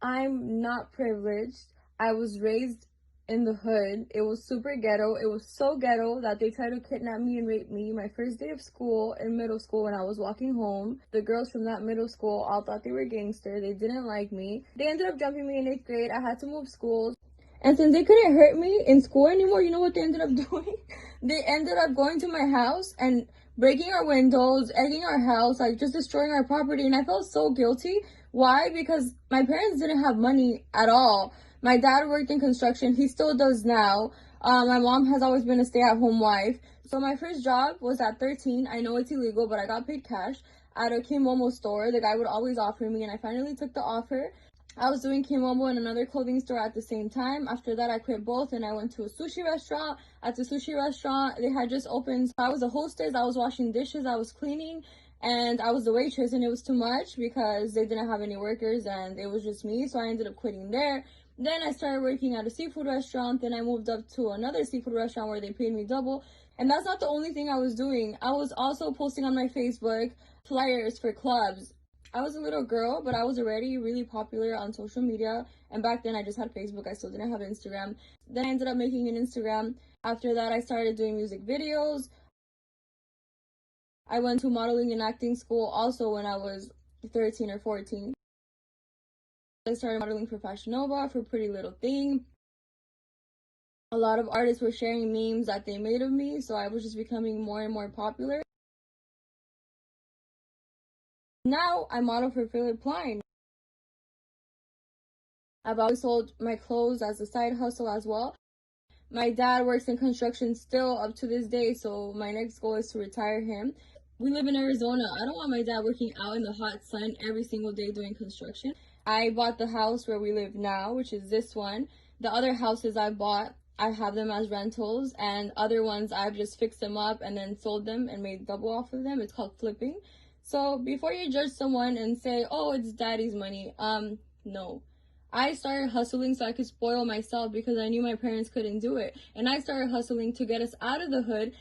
I'm not privileged. I was raised in the hood. It was super ghetto. It was so ghetto that they tried to kidnap me and rape me my first day of school in middle school when I was walking home. The girls from that middle school all thought they were gangster. They didn't like me. They ended up jumping me in 8th grade. I had to move schools. And since they couldn't hurt me in school anymore, you know what they ended up doing? They ended up going to my house and breaking our windows, egging our house, like just destroying our property. And I felt so guilty. Why? Because my parents didn't have money at all. My dad worked in construction. He still does now. My mom has always been a stay-at-home wife. So my first job was at 13. I know it's illegal, but I got paid cash at a kimono store. The guy would always offer me, and I finally took the offer. I was doing kimono in another clothing store at the same time. After that, I quit both and I went to a sushi restaurant. At the sushi restaurant, they had just opened. I was a hostess. I was washing dishes. I was cleaning. And I was the waitress, and it was too much because they didn't have any workers and it was just me. So I ended up quitting there. Then I started working at a seafood restaurant. Then I moved up to another seafood restaurant where they paid me double. And that's not the only thing I was doing. I was also posting on my Facebook flyers for clubs. I was a little girl, but I was already really popular on social media. And back then I just had Facebook. I still didn't have Instagram. Then I ended up making an Instagram. After that, I started doing music videos. I went to modeling and acting school also when I was 13 or 14. I started modeling for Fashion Nova, for Pretty Little Thing. A lot of artists were sharing memes that they made of me, so I was just becoming more and more popular. Now I model for Philip Klein. I've always sold my clothes as a side hustle as well. My dad works in construction still up to this day, so my next goal is to retire him. We live in Arizona. I don't want my dad working out in the hot sun every single day doing construction. I bought the house where we live now, which is this one. The other houses I bought, I have them as rentals, and other ones I've just fixed them up and then sold them and made double off of them. It's called flipping. So before you judge someone and say, oh, it's daddy's money, no. I started hustling so I could spoil myself because I knew my parents couldn't do it. And I started hustling to get us out of the hood